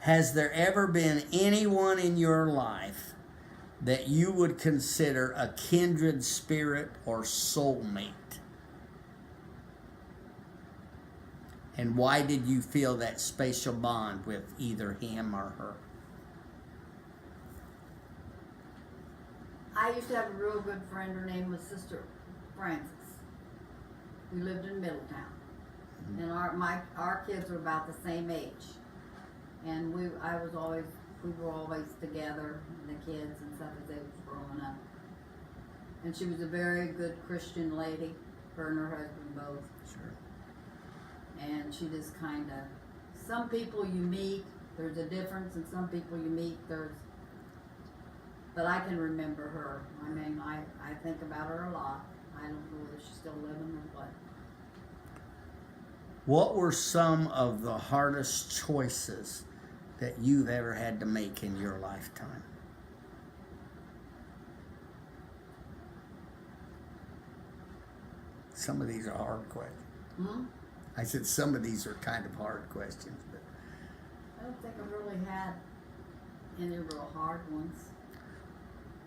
Has there ever been anyone in your life that you would consider a kindred spirit or soulmate? And why did you feel that special bond with either him or her? I used to have a real good friend. Her name was Sister Frances. We lived in Middletown, and our kids were about the same age. And we were always together, the kids and stuff, as they was growing up. And she was a very good Christian lady, her and her husband both. Sure. And she just kind of, some people you meet, there's a difference, and some people you meet, but I can remember her. I mean, I think about her a lot. I don't know whether she's still living or what. What were some of the hardest choices that you've ever had to make in your lifetime? Some of these are hard questions. I said some of these are kind of hard questions, but I don't think I've really had any real hard ones.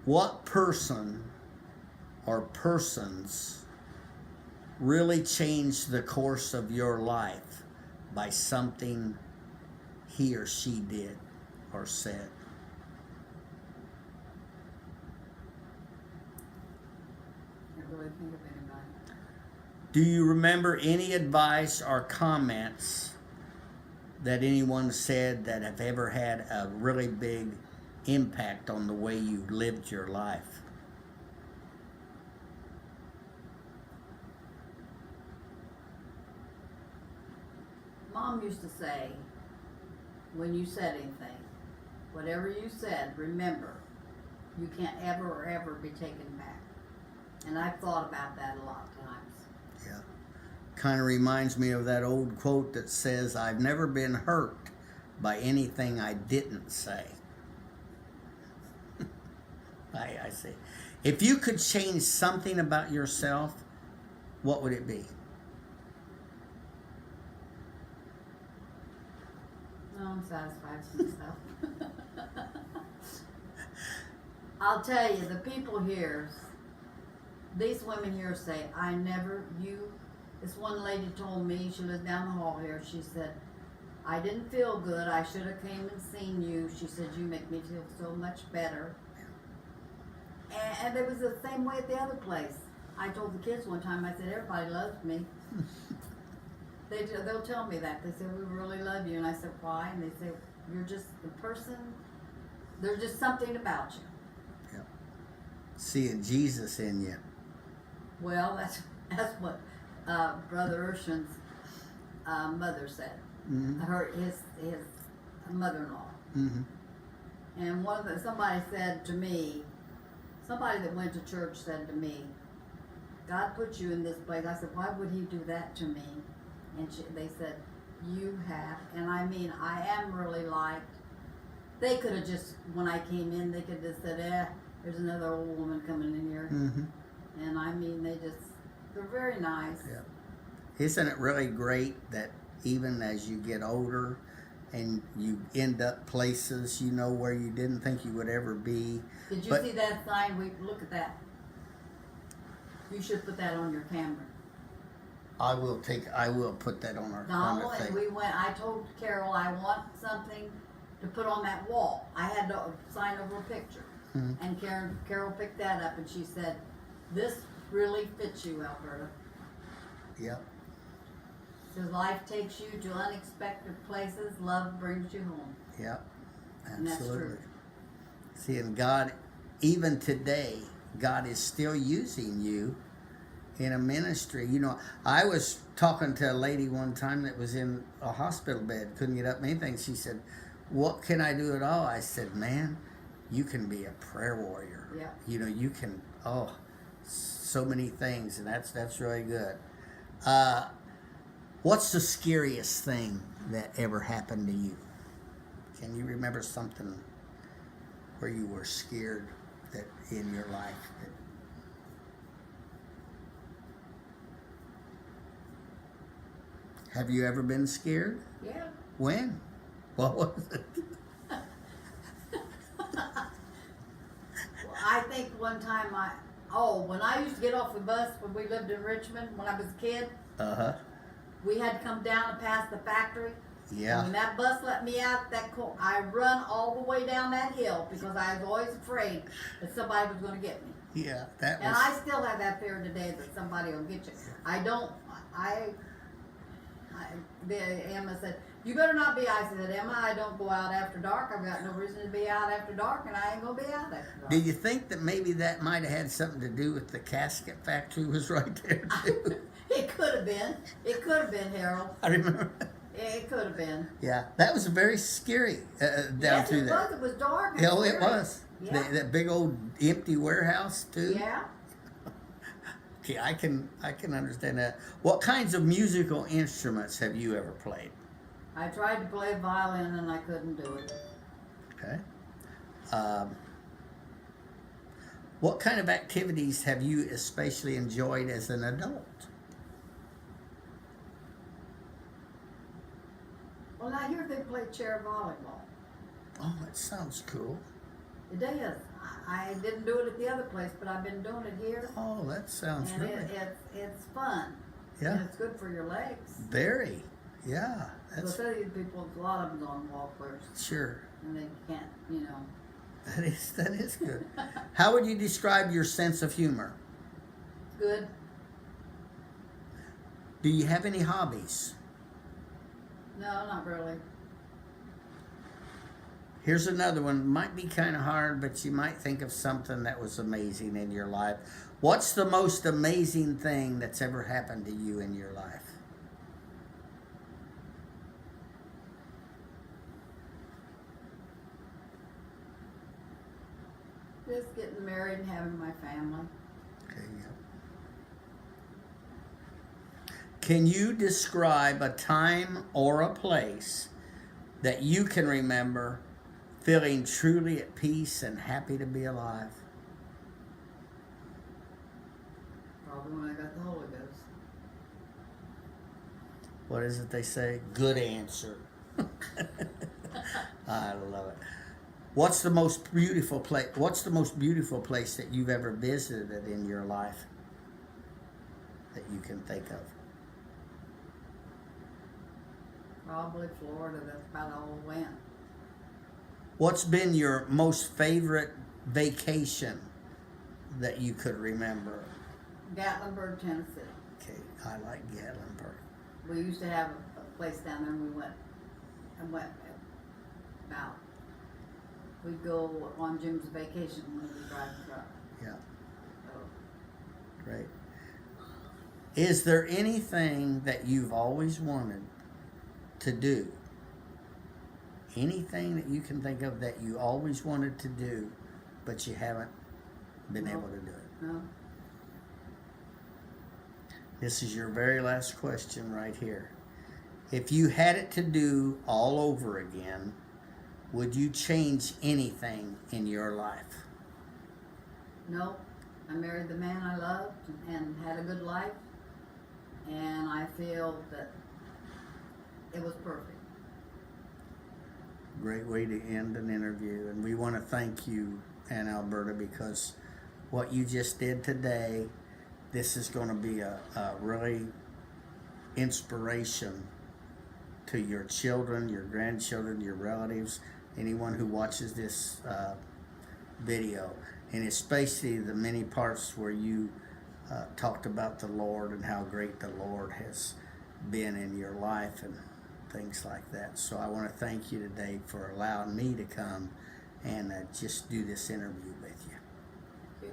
what person or persons really changed the course of your life by something he or she did or said? I can't really think of anybody. Do you remember any advice or comments that anyone said that have ever had a really big impact on the way you lived your life? Mom used to say, when you said anything, whatever you said, remember, you can't ever be taken back. And I've thought about that a lot of times. Yeah. Kind of reminds me of that old quote that says, I've never been hurt by anything I didn't say. I see. If you could change something about yourself, what would it be? No, I'm satisfied with myself. I'll tell you, the people here, these women here say, this one lady told me, she lives down the hall here, she said, I didn't feel good, I should have came and seen you. She said, you make me feel so much better. And it was the same way at the other place. I told the kids one time, I said, everybody loves me. They'll tell me that. They say, we really love you. And I said, why? And they say, you're just the person, there's just something about you. Yeah. Seeing Jesus in you. Well, that's what Brother Urshan's mother said. Mm-hmm. His mother-in-law. Mm-hmm. And somebody said to me, somebody that went to church said to me, God put you in this place. I said, why would he do that to me? And they said, you have. And I mean, I am really liked. They could have just, when I came in, they could have just said, there's another old woman coming in here. Mm-hmm. And I mean, they're very nice. Yeah. Isn't it really great that even as you get older and you end up places, you know, where you didn't think you would ever be? Did you see that sign? Look at that. You should put that on your camera. I will put that on our Donald thing. and we went, I told Carol I want something to put on that wall. I had to sign over a picture. Mm-hmm. And Carol picked that up and she said, this really fits you, Alberta. Yep. Says life takes you to unexpected places, love brings you home. Yep. Absolutely. And that's true. See, and God, even today, God is still using you in a ministry. You know, I was talking to a lady one time that was in a hospital bed, couldn't get up anything. She said, what can I do at all? I said, man, you can be a prayer warrior. Yeah. You know, you can, so many things, and that's really good. What's the scariest thing that ever happened to you? Can you remember something where you were scared that in your life? Have you ever been scared? Yeah. When? What was it? I think one time when I used to get off the bus when we lived in Richmond when I was a kid, Uh-huh. we had to come down and pass the factory. Yeah. And when that bus let me out, I run all the way down that hill because I was always afraid that somebody was going to get me. Yeah, that And was. I still have that fear today that somebody will get you. Emma said, you better not be. I said, Emma, I don't go out after dark. I've got no reason to be out after dark, and I ain't going to be out after dark. Do you think that maybe that might have had something to do with the casket factory was right there too? It could have been. It could have been, Harold. I remember. It could have been. Yeah, that was very scary down Yes, through it there. was. It was dark. And Oh, it scary. was. Yeah. That big old empty warehouse too. Yeah. Okay, I can understand that. What kinds of musical instruments have you ever played? I tried to play violin and I couldn't do it. Okay. What kind of activities have you especially enjoyed as an adult? Well, I hear they play chair volleyball. Oh, that sounds cool. It is. I didn't do it at the other place, but I've been doing it here. Oh, that sounds And really. it's fun. Yeah. And it's good for your legs. Very. Yeah. So That's some of these people, a lot of them's on walkers, sure. and they can't, That is good. How would you describe your sense of humor? good. Do you have any hobbies? No, not really. Here's another one. Might be kind of hard, but you might think of something that was amazing in your life. What's the most amazing thing that's ever happened to you in your life? Just getting married and having my family. Okay, yeah. Can you describe a time or a place that you can remember feeling truly at peace and happy to be alive? Probably when I got the Holy Ghost. What is it they say? Good answer. I love it. What's the most beautiful place? What's the most beautiful place that you've ever visited in your life that you can think of? Probably Florida. That's about all we went. What's been your most favorite vacation that you could remember? Gatlinburg, Tennessee. Okay, I like Gatlinburg. We used to have a place down there, and we went about. We'd go on Jim's vacation when we drive the truck. Yeah, So, great. Is there anything that you've always wanted to do? Anything that you can think of that you always wanted to do, but you haven't been No. able to do it? no, This is your very last question right here. If you had it to do all over again, would you change anything in your life? no. I married the man I loved and had a good life, and I feel that it was perfect. Great way to end an interview. And we want to thank you, Ann Alberta, because what you just did today, this is going to be a really inspiration to your children, your grandchildren, your relatives, anyone who watches this video. And especially the many parts where you talked about the Lord and how great the Lord has been in your life and things like that. So I want to thank you today for allowing me to come and just do this interview with you.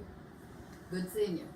Good seeing you.